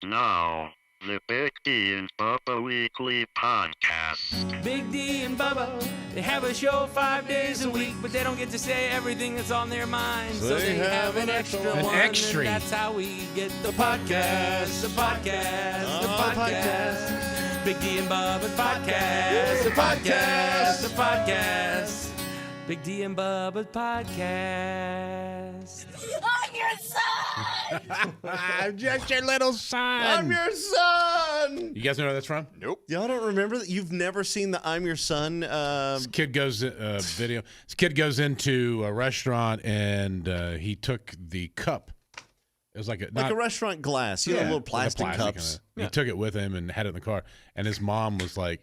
Now, the Big D and Bubba Weekly Podcast. Big D and Bubba, they have a show 5 days a week, but they don't get to say everything that's on their mind. So they have an extra one, and that's how we get the podcast, the podcast, the podcast. Big D and Bubba podcast, the podcast, the podcast. Big D and Bubba podcast. I'm your son! I'm just your little son. I'm your son. You guys know where that's from? Nope. Y'all don't remember that? You've never seen the I'm Your Son This kid goes video. This kid goes into a restaurant and he took the cup. It was like a restaurant glass, you know, little plastic cups. He took it with him and had it in the car. And his mom was like,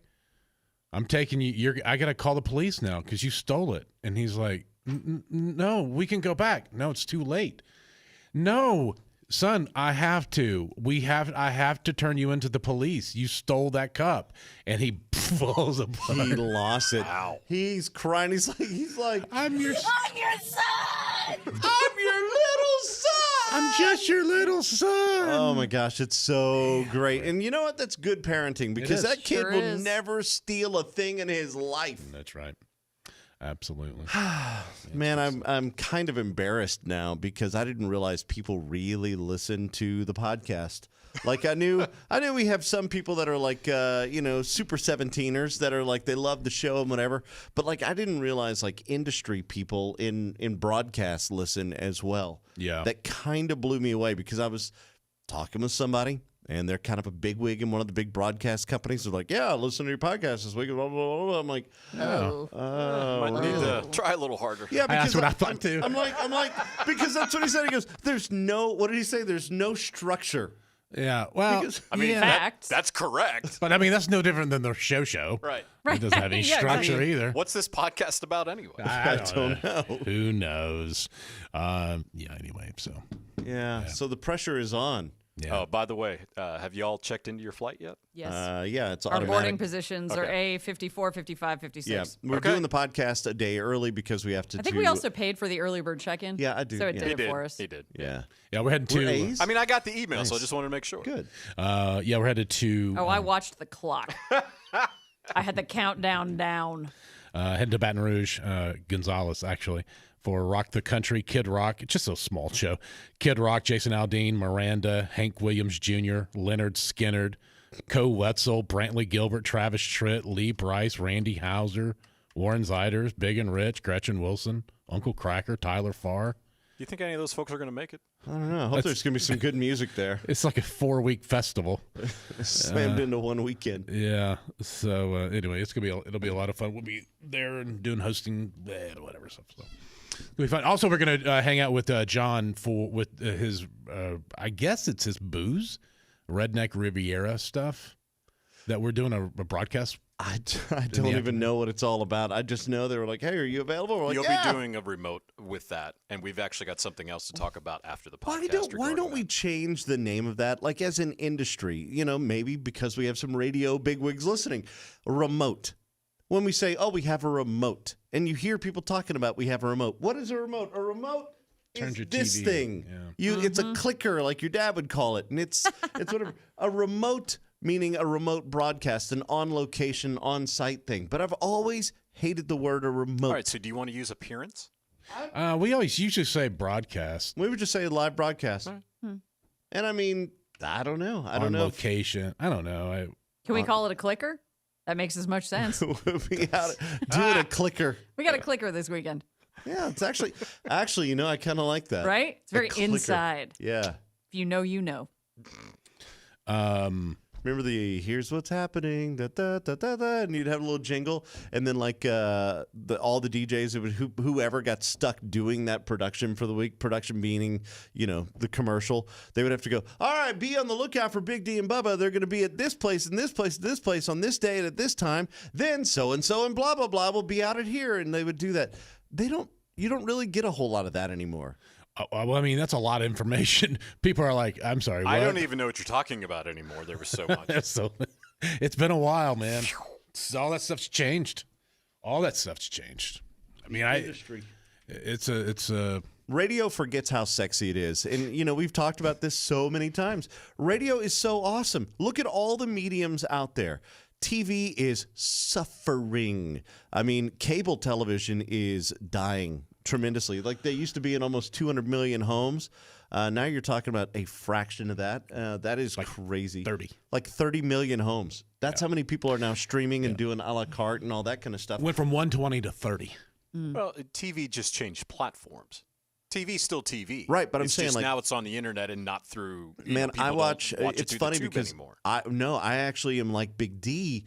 "I'm taking you. I got to call the police now because you stole it." And he's like, "No, we can go back. No, it's too late. No, son, I have to. I have to turn you into the police. You stole that cup." And he falls apart. He lost it. Wow. He's crying. He's like, I'm your son! I'm your little son! I'm just your little son. Oh my gosh, it's so great. And you know what? That's good parenting because that kid will never steal a thing in his life. That's right. Absolutely. Man, I'm kind of embarrassed now because I didn't realize people really listen to the podcast. Like I knew we have some people that are like super 17ers that are like they love the show and whatever, but like I didn't realize like industry people in broadcast listen as well. Yeah. That kind of blew me away because I was talking with somebody and they're kind of a bigwig in one of the big broadcast companies. They're like, "Yeah, listen to your podcast this week." Blah, blah, blah, blah. I'm like, might need to try a little harder. Yeah, because that's what I thought too. I'm like, because that's what he said. He goes, what did he say? There's no structure. Yeah, well, that's correct. But I mean, that's no different than the show. Right. It doesn't have any structure either. What's this podcast about anyway? I don't know. Who knows? Anyway, so. Yeah, so the pressure is on. Yeah. Oh, by the way, have you all checked into your flight yet? Yes. Yeah, it's Our automatic. boarding positions are A54, 55, 56. Yeah, we're doing the podcast a day early because we have to I think we also paid for the early bird check-in. Yeah, I do. So it did it for us. He did. Yeah. Yeah, we're heading to. A's? I mean, I got the email, so I just wanted to make sure. Good. We're headed to. Oh, I watched the clock. I had the countdown down. Heading to Baton Rouge, Gonzales, actually, for Rock the Country, Kid Rock. It's just a small show. Kid Rock, Jason Aldean, Miranda, Hank Williams Jr., Leonard Skinner, Co Wetzel, Brantley Gilbert, Travis Tritt, Lee Bryce, Randy Hauser, Warren Zeiders, Big and Rich, Gretchen Wilson, Uncle Cracker, Tyler Farr. Do you think any of those folks are going to make it? I don't know. I hope there's going to be some good music there. It's like a 4-week festival. Slammed into one weekend. Yeah. So anyway, it'll be a lot of fun. We'll be there and doing hosting, whatever stuff. So it'll be fun. Also, we're gonna hang out with John with his I guess it's his booze, Redneck Riviera stuff that we're doing a broadcast. I don't even know what it's all about. I just know they were like, "Hey, are you available?" We're like, You'll be doing a remote with that, and we've actually got something else to talk about after the podcast. Why don't we change the name of that? Like as an industry, maybe because we have some radio bigwigs listening. A remote. When we say, "Oh, we have a remote," and you hear people talking about we have a remote. What is a remote? A remote is this TV. thing. Yeah. It's a clicker, like your dad would call it, and it's whatever. A remote. Meaning a remote broadcast, an on-location, on-site thing. But I've always hated the word a remote. All right, so do you want to use appearance? We always usually say broadcast. We would just say live broadcast. Right. And I mean, I don't know. I don't on know. location. I don't know. Can we call it a clicker? That makes as much sense. We'll be out doing a clicker. We got a clicker this weekend. Yeah, it's actually, I kind of like that. Right? It's very inside. Yeah. If you know, you know. Remember the "Here's what's happening," da, da, da, da, da, and you'd have a little jingle, and then like all the DJs, whoever got stuck doing that production for the week, production meaning the commercial, they would have to go, "All right, be on the lookout for Big D and Bubba. They're going to be at this place and this place and this place on this day and at this time. Then so and so and blah blah blah will be out at here," and they would do that. You don't really get a whole lot of that anymore. Well, I mean, that's a lot of information. People are like, "I'm sorry, what?" I don't even know what you're talking about anymore. There was so much. So, it's been a while, man. All that stuff's changed. All that stuff's changed. I mean, industry. It's a Radio forgets how sexy it is. And, you know, we've talked about this so many times. Radio is so awesome. Look at all the mediums out there. TV is suffering. I mean, cable television is dying tremendously. Like, they used to be in almost 200 million homes. Now you're talking about a fraction of that. That is like crazy. 30. Like 30 million homes. That's how many people are now streaming and doing a la carte and all that kind of stuff. Went from 120 to 30. Well, TV just changed platforms. TV's still TV. Right, but I'm It's saying, just like, now it's on the internet and not through. Man, I watch. Watch It's it funny through the tube because anymore. I actually am like Big D.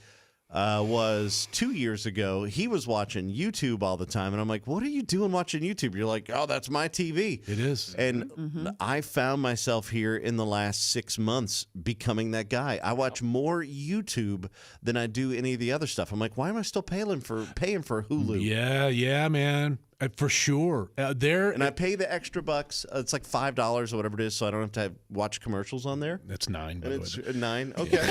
Was 2 years ago. He was watching YouTube all the time, and I'm like, "What are you doing watching YouTube?" You're like, "Oh, that's my TV." It is. And I found myself here in the last 6 months becoming that guy. I watch more YouTube than I do any of the other stuff. I'm like, why am I still paying for Hulu? Yeah, man. For sure. And I pay the extra bucks. It's like $5 or whatever it is, so I don't have to watch commercials on there. That's $9. And it's $9. Okay,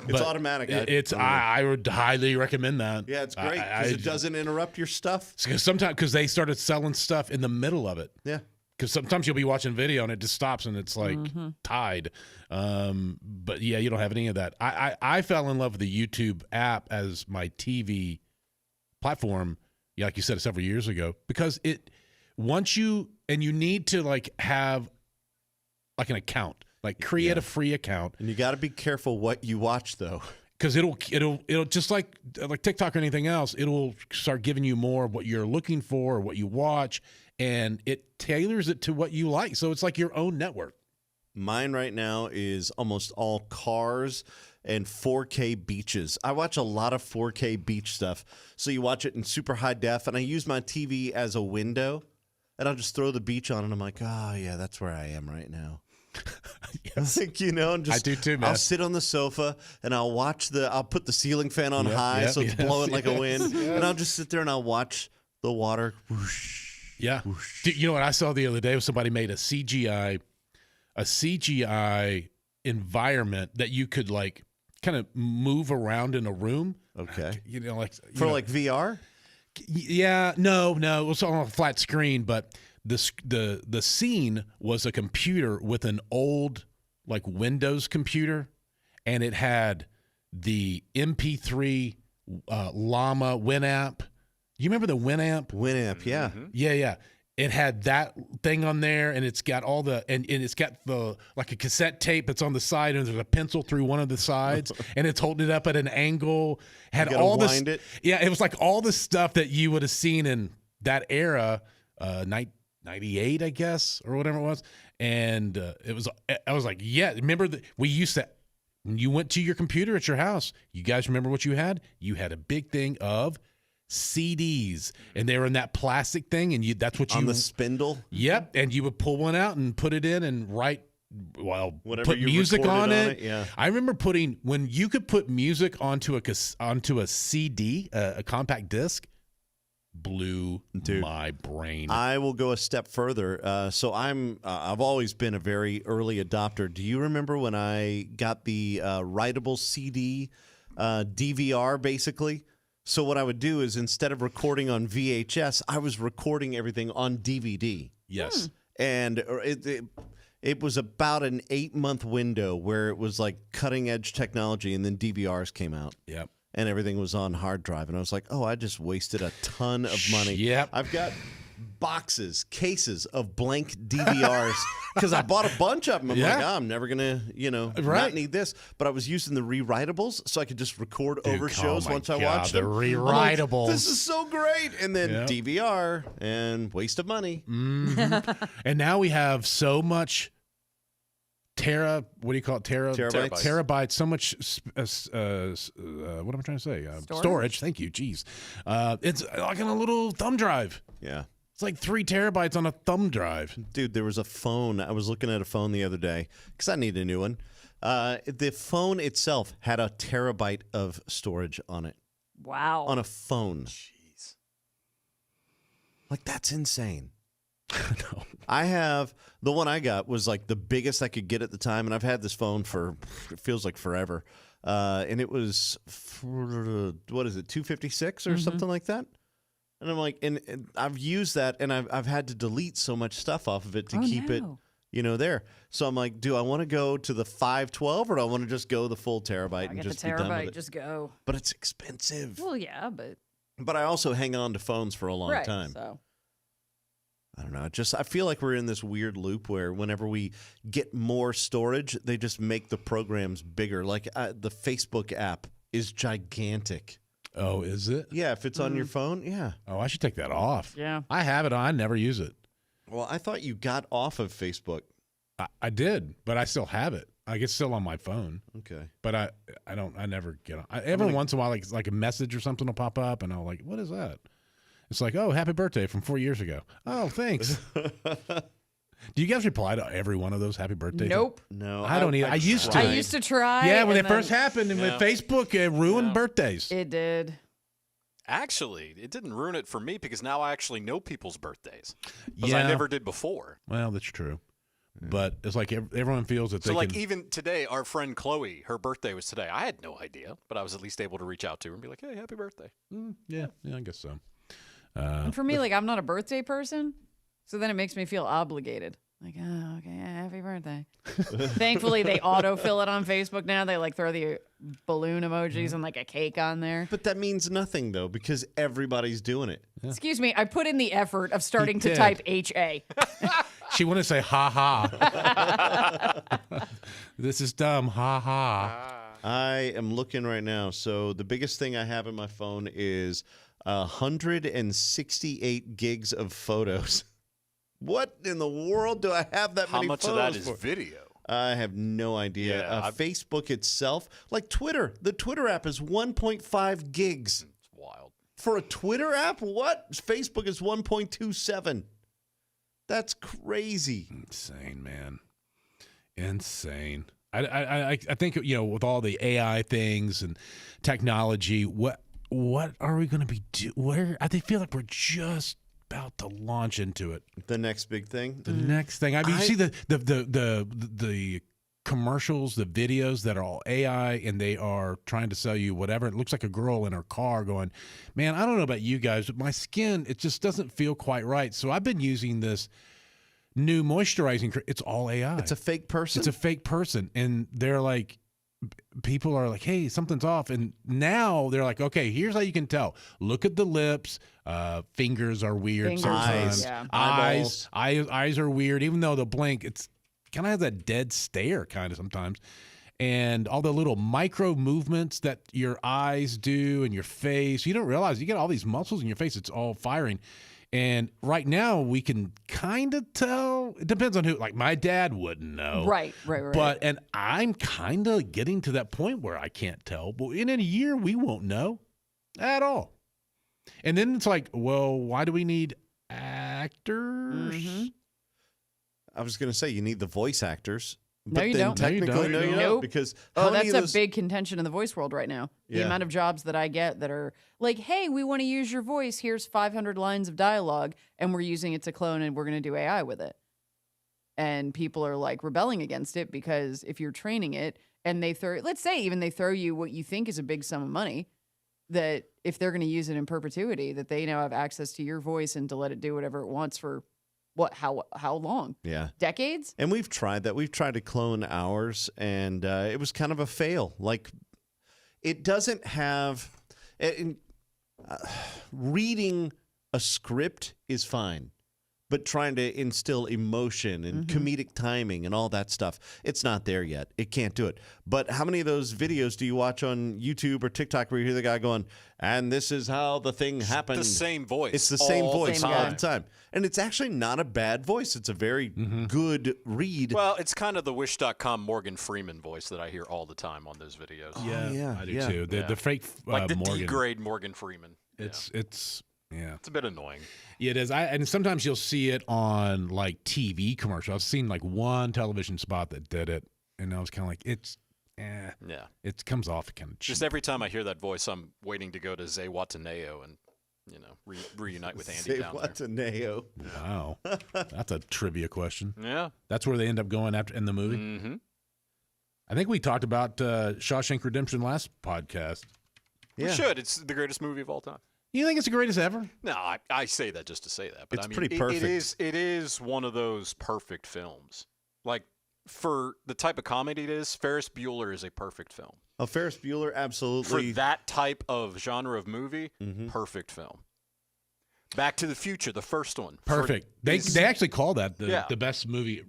it's automatic. I would highly recommend that. Yeah, it's great because it doesn't interrupt your stuff. Because they started selling stuff in the middle of it. Yeah. Because sometimes you'll be watching video and it just stops and it's like tied. But yeah, you don't have any of that. I fell in love with the YouTube app as my TV platform. Yeah, like you said, several years ago, because you need to like have like an account, like create a free account, And you got to be careful what you watch, though. because it'll just like TikTok or anything else, it'll start giving you more of what you're looking for or what you watch, and it tailors it to what you like. So it's like your own network. Mine right now is almost all cars and 4K beaches. I watch a lot of 4K beach stuff. So you watch it in super high def, and I use my TV as a window, and I'll just throw the beach on, and I'm like, oh, yeah, that's where I am right now. Yes. Like, you know, and just, I do too, man. I'll sit on the sofa, and I'll put the ceiling fan on high so it's blowing like a wind, and I'll just sit there and I'll watch the water whoosh. Yeah. Whoosh. You know what I saw the other day was somebody made a CGI environment that you could like kind of move around in a room. Okay. You know, like Like VR? Yeah, no, it was on a flat screen, but the scene was a computer with an old like Windows computer, and it had the MP3 Llama Winamp. You remember the Winamp? Winamp, yeah. Yeah. It had that thing on there, and it's got all the and it's got the like a cassette tape that's on the side, and there's a pencil through one of the sides, and it's holding it up at an angle. Had all this, yeah, it was like all the stuff that you would have seen in that era, 98, I guess, or whatever it was. And I was like, yeah, remember we used to. When you went to your computer at your house, you guys remember what you had? You had a big thing of CDs, and they were in that plastic thing, and that's what you on the spindle. Yep, and you would pull one out and put it in and Whatever put you music on it. Yeah, I remember when you could put music onto a CD, a compact disc. Blew my brain. I will go a step further. So I've always been a very early adopter. Do you remember when I got the writable CD DVR, basically? So what I would do is instead of recording on VHS, I was recording everything on DVD. Yes. And it was about an 8-month window where it was like cutting edge technology, and then DVRs came out. Yep. And everything was on hard drive. And I was like, oh, I just wasted a ton of money. Yep. I've got cases of blank DVRs because I bought a bunch of them. I'm like, I'm never going to, not need this. But I was using the rewritables so I could just record over shows once I watched them. The rewritables. Like, this is so great. And then DVR and waste of money. Mm-hmm. And now we have so much terabytes, so much what am I trying to say? Storage. Thank you. Jeez. It's like on a little thumb drive. Yeah. It's like 3 terabytes on a thumb drive. Dude, there was a phone. I was looking at a phone the other day because I need a new one. The phone itself had a terabyte of storage on it. Wow. On a phone. Jeez. Like, that's insane. No. I have the one I got was like the biggest I could get at the time, and I've had this phone for it feels like forever. And it was what is it, 256 or something like that? And I'm like, and I've used that, and I've had to delete so much stuff off of it to keep it, there. So I'm like, do I want to go to the 512 or do I want to just go the full terabyte and just be done with it? Just go. But it's expensive. Well, yeah, but I also hang on to phones for a long time. So. I don't know. I feel like we're in this weird loop where whenever we get more storage, they just make the programs bigger. Like the Facebook app is gigantic. Oh, is it? Yeah, if it's on your phone, yeah. Oh, I should take that off. Yeah. I have it on. I never use it. Well, I thought you got off of Facebook. I did, but I still have it. Like it's still on my phone. Okay. But I never get on. Every once in a while, like a message or something will pop up, and I'll like, what is that? It's like, oh, happy birthday from 4 years ago. Oh, thanks. Do you guys reply to every one of those happy birthdays? Nope. No. I don't either. I used to. I used to try. Yeah, when they first happened, and with Facebook, it ruined birthdays. It did. Actually, it didn't ruin it for me because now I actually know people's birthdays. Because Yeah. I never did before. Well, that's true. But it's like everyone feels that So they can. even today, our friend Chloe, her birthday was today. I had no idea, but I was at least able to reach out to her and be like, hey, happy birthday. Yeah, I guess so. And for me, like, I'm not a birthday person, so then it makes me feel obligated. Like, oh, okay, happy birthday. Thankfully, they autofill it on Facebook now. They like throw the balloon emojis and like a cake on there. But that means nothing, though, because everybody's doing it. Excuse me, I put in the effort of starting to did. type HA. She wouldn't say ha ha. This is dumb. Ha ha. I am looking right now. So the biggest thing I have in my phone is 168 gigs of photos. What in the world do I have that How many much photos of that is for? video? I have no idea. Yeah, Facebook itself, like Twitter, the Twitter app is 1.5 gigs. It's wild. For a Twitter app? What? Facebook is 1.27. That's crazy. Insane, man. Insane. I think, with all the AI things and technology, what are we going to be doing? I feel like we're just about to launch into it. The next big thing? The next thing. I mean, you see the commercials, the videos that are all AI, and they are trying to sell you whatever. It looks like a girl in her car going, man, I don't know about you guys, but my skin, it just doesn't feel quite right. So I've been using this new moisturizing. It's all AI. It's a fake person? It's a fake person. And they're like, people are like, hey, something's off. And now they're like, okay, here's how you can tell. Look at the lips. Fingers are weird sometimes. Yeah. Eyes are weird. Even though they'll blink, it's kind of has that dead stare kind of sometimes. And all the little micro movements that your eyes do and your face, you don't realize you get all these muscles in your face. It's all firing. And right now we can kind of tell. It depends on who. Like my dad wouldn't know. Right. And I'm kind of getting to that point where I can't tell. But in a year, we won't know at all. And then it's like, well, why do we need actors? Mm-hmm. I was going to say you need the voice actors. No, But you then don't. technically, no, you don't. Nope. Because Oh, how many that's of those, a big contention in the voice world right now. The Yeah. amount of jobs that I get that are like, hey, we want to use your voice. Here's 500 lines of dialogue, and we're using it to clone, and we're going to do AI with it. And people are like rebelling against it because if you're training it and let's say even they throw you what you think is a big sum of money, that if they're going to use it in perpetuity, that they now have access to your voice and to let it do whatever it wants for how long? Yeah. Decades? And we've tried that. We've tried to clone ours, and it was kind of a fail. Like, it doesn't have reading a script is fine, but trying to instill emotion and comedic timing and all that stuff, it's not there yet. It can't do it. But how many of those videos do you watch on YouTube or TikTok where you hear the guy going, and this is how the thing happened? The same voice. It's the same voice Same all guy. the time. And it's actually not a bad voice. It's a very good read. Well, it's kind of the Wish.com Morgan Freeman voice that I hear all the time on those videos. yeah, I do yeah. too. The fake Like the Morgan. D-grade Morgan Freeman. It's It's a bit annoying. Yeah, it is. And sometimes you'll see it on like TV commercials. I've seen like one television spot that did it, and I was kind of like, Yeah. it comes off kind of cheap. Just every time I hear that voice, I'm waiting to go to Zewataneo and, reunite with Andy Say down what to Neo. Wow, that's a trivia question. there. Yeah. That's where they end up going after in the movie. Mm-hmm. I think we talked about Shawshank Redemption last podcast. Yeah. We should. It's the greatest movie of all time. You think it's the greatest ever? No, I say that just to say that. But It's I mean, pretty perfect. It is one of those perfect films. Like, for the type of comedy it is, Ferris Bueller is a perfect film. Oh, Ferris Bueller, absolutely. For that type of genre of movie, perfect film. Back to the Future, the first one. Perfect. They actually call that the best movie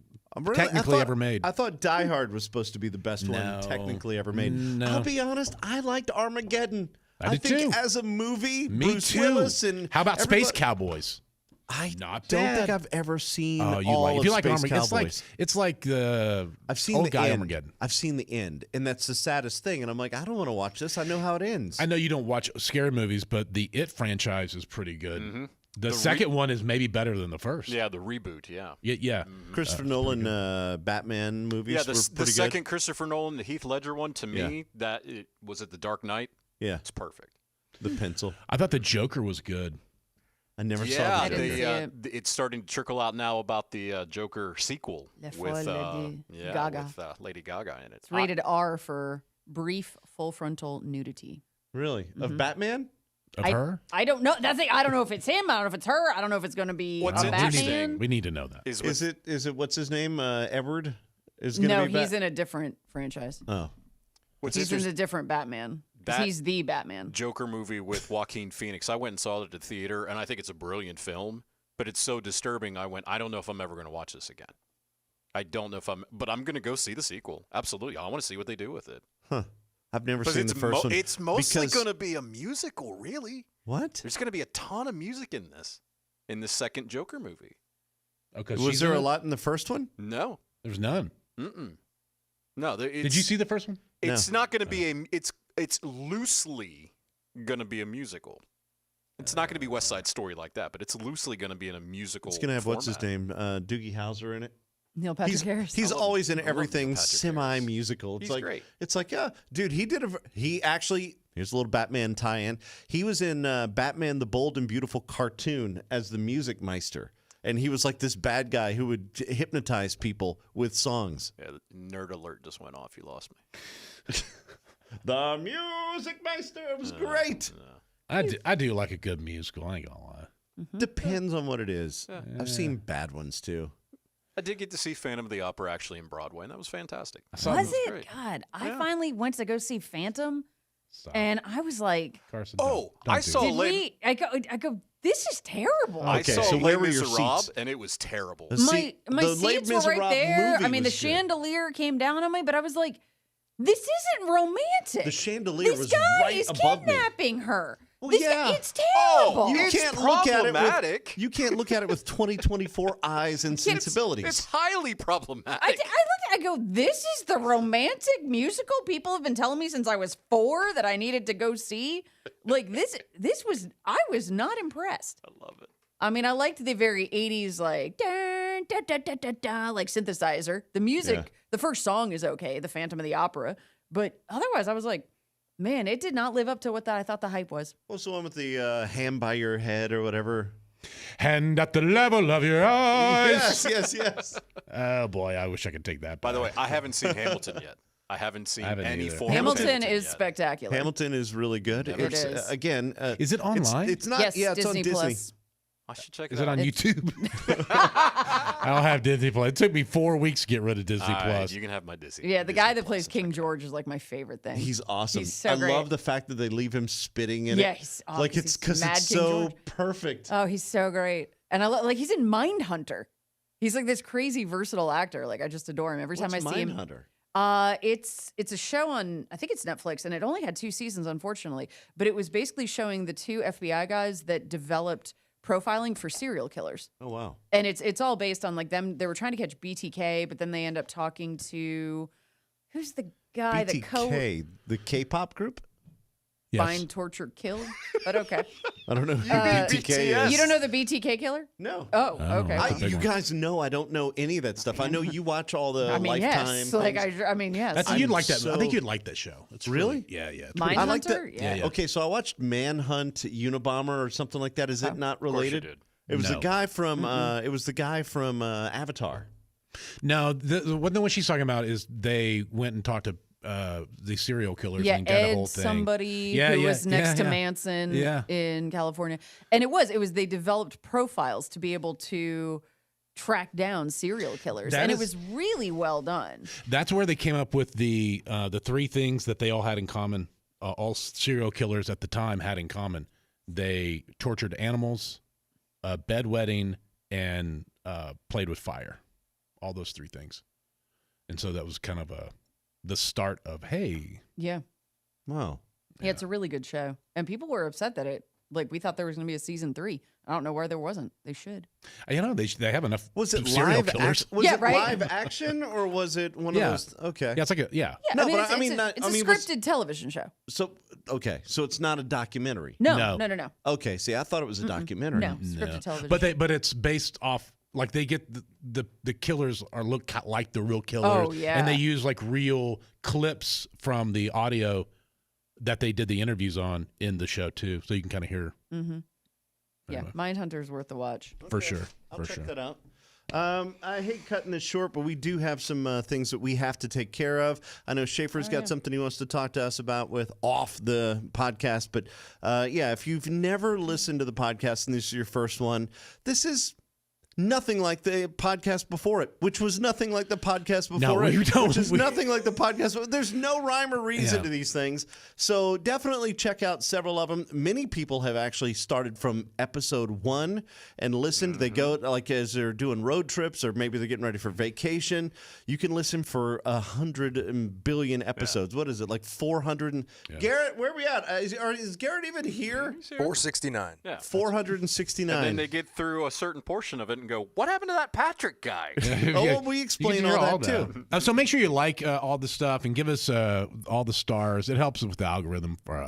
technically ever made. I thought Die Hard was supposed to be the best one technically ever made. No. I'll be honest, I liked Armageddon. I did think too. as a movie, Me Bruce too. Willis and How about Space everybody- Cowboys? I Not don't bad. think I've ever seen Oh, you all like? of If you like Space Armageddon, Cowboys. it's like the I've seen old the guy end. Armageddon. I've seen the end, and that's the saddest thing. And I'm like, I don't want to watch this. I know how it ends. I know you don't watch scary movies, but the It franchise is pretty good. Mhm. The second one is maybe better than the first. Yeah, the reboot, yeah. Yeah. Christopher Nolan Batman movies Yeah, were the pretty second good. Christopher Nolan, the Heath Ledger one, to me, was it The Dark Knight? Yeah, It's perfect. the pencil. I thought the Joker was good. I never Yeah, saw I the didn't Joker. see it. it's starting to trickle out now about the Joker sequel La with Folie de Gaga. with Lady Gaga in it. It's rated R for brief full frontal nudity. Really? Of Batman? Of I, her? I don't know. That's it. I don't know if it's him. I don't know if it's her. I don't know if it's going to be What's a interesting Batman. We need to know that. Is Is it what's his name? Edward is going to No, be he's in a different franchise. Oh. what's He's in interesting? a different Batman. 'Cause That- he's the Batman. Joker movie with Joaquin Phoenix. I went and saw it at the theater, and I think it's a brilliant film, but it's so disturbing. I don't know if I'm ever going to watch this again. I don't know if but I'm going to go see the sequel. Absolutely. I want to see what they do with it. Huh. I've never But seen the first one. it's mostly because- going to be a musical, really. What? There's going to be a ton of music in this second Joker movie. Okay, Was there a lot in the first one? No. There's none. Mm-mm. No. Did you see the first one? It's not going to be it's loosely going to be a musical. It's not going to be West Side Story like that, but it's loosely going to be in a musical. It's going to have what's his format. name? Doogie Howser in it. Neil Patrick Harris. He's I love- always in I love Neil everything Patrick Harris. semi-musical. It's He's like great. It's like, yeah, dude, he actually here's a little Batman tie-in. He was in Batman the Bold and Beautiful cartoon as the Music Meister. And he was like this bad guy who would hypnotize people with songs. Yeah, the nerd alert just went off. You lost me. The Music Meister was great. I do like a good musical. I ain't gonna lie. Depends on what it is. I've seen bad ones too. I did get to see Phantom of the Opera actually in Broadway, and that was fantastic. Was it? great. God, I Yeah. finally went to go see Phantom, Stop. and I was like, Carson. Oh, don't I do saw that. did we? I go. This is terrible. I Okay, saw so Les where were your Miserables, seats? and it was terrible. The my seat- my the Les seats were right Miserables there. movie I mean, the was good. chandelier came down on me, but I was like, this isn't romantic. The chandelier this was guy right is above me. kidnapping her. Well, This yeah. guy, it's terrible. Oh, You It's can't look at it problematic. with, you can't look at it with 2024 eyes and It's- sensibilities. It's highly problematic. I looked at it, I go, this is the romantic musical people have been telling me since I was 4 that I needed to go see. Like I was not impressed. I love it. I mean, I liked the very 80s, like, da, da, da, da, da, da, like synthesizer. The music, Yeah. the first song is okay, the Phantom of the Opera. But otherwise, I was like, man, it did not live up to what I thought the hype was. What's the one with the hand by your head or whatever? Hand at the level of your eyes. Yes. Oh boy, I wish I could take that. By the way, back. I haven't seen Hamilton yet. I haven't seen haven't any either. form Hamilton of Hamilton is yet. spectacular. Hamilton is really good. It It's, is. again, Is it online? It's not. Yes, yeah, it's Disney on Disney. Plus. I should check Is it it out. on YouTube? I don't have Disney Plus. It took me 4 weeks to get rid of Disney All right, Plus. you can have my Disney. Yeah, the Disney guy that Plus plays and King check it George is like my favorite thing. He's awesome. He's so I great. love the fact that they leave him spitting in Yeah, it. he's like he's it's because Mad it's King so George. perfect. Oh, he's so great. And I like he's in Mindhunter. He's like this crazy versatile actor. Like I just adore him. Every time I see him. Mindhunter? It's a show on I think it's Netflix, and it only had 2 seasons, unfortunately. But it was basically showing the 2 FBI guys that developed profiling for serial killers. Oh wow. And it's all based on like them. They were trying to catch BTK, but then they end up talking to who's the guy that BTK, the K-pop group. Yes. find, torture, kill. But okay, I don't know who Uh, BTK BTS. is. you don't know the BTK killer? No. Oh, Oh. okay. That's a big You one. guys know I don't know any of that stuff. I know you watch all the I mean, Lifetime. yes. Like things. I mean, yes. That's I'm you'd like that. I so- think you'd like that show. It's Really? Yeah. It's Mindhunter? pretty- I like that. Yeah. Yeah. Okay, so I watched Manhunt, Unabomber, or something like that. Is it not Of course you related? did. It was the No. guy from. It was the guy from Avatar. No, the one she's talking about is they went and talked to the serial killers. Yeah, and got a Ed whole thing. somebody who was next to Manson in California. And it was they developed profiles to be able to track down serial killers. It was really well done. That's where they came up with the 3 things that they all had in common. All serial killers at the time had in common. They tortured animals, bedwetting, and played with fire. All those 3 things. And so that was kind of the start of, hey. Yeah. Wow. Yeah, it's a really good show. And people were upset that we thought there was going to be a season 3. I don't know why there wasn't. They should. You know, they have enough Was it serial live killers. Was it live action or was it one of those? Okay. Yeah, it's like Yeah, No, it's a was- scripted television show. So it's not a documentary. No. Okay, see, I thought it was a documentary. No, scripted television. But it's based off, like, they get the killers look like the real killers. Oh, yeah. And they use like real clips from the audio that they did the interviews on in the show too, so you can kind of hear. Mm-hmm. Yeah, Anyway. Mindhunter's worth the watch. For sure. I'll check that out. I hate cutting this short, but we do have some things that we have to take care of. I know Schaefer's got something he wants to talk to us about with off the podcast. But if you've never listened to the podcast and this is your first one, this is nothing like the podcast before it, which was nothing like the podcast before it, which is nothing like the podcast. There's no rhyme or reason to these things. So definitely check out several of them. Many people have actually started from episode 1 and listened. They go like as they're doing road trips or maybe they're getting ready for vacation. You can listen for 100 billion episodes. What is it, like 400? Garrett, where are we at? Is Garrett even here? 469. Yeah. 469. And then they get through a certain portion of it and go, what happened to that Patrick guy? We explain all that too. So make sure you like all the stuff and give us all the stars. It helps with the algorithm. For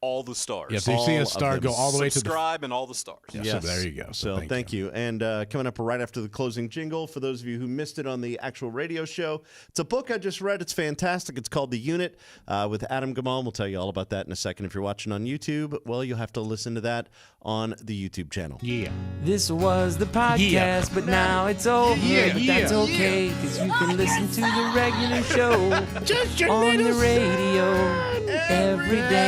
all the stars. Yeah, so you see a star go all the way to the subscribe and all the stars. Yeah, Yes. So there you go. So thank you. And coming up right after the closing jingle, for those of you who missed it on the actual radio show, it's a book I just read. It's fantastic. It's called The Unit with Adam Gamal. We'll tell you all about that in a second. If you're watching on YouTube, well, you'll have to listen to that on the YouTube channel. Yeah. This was the podcast, but now it's over. But that's okay, because you can listen to the regular show on the radio every day.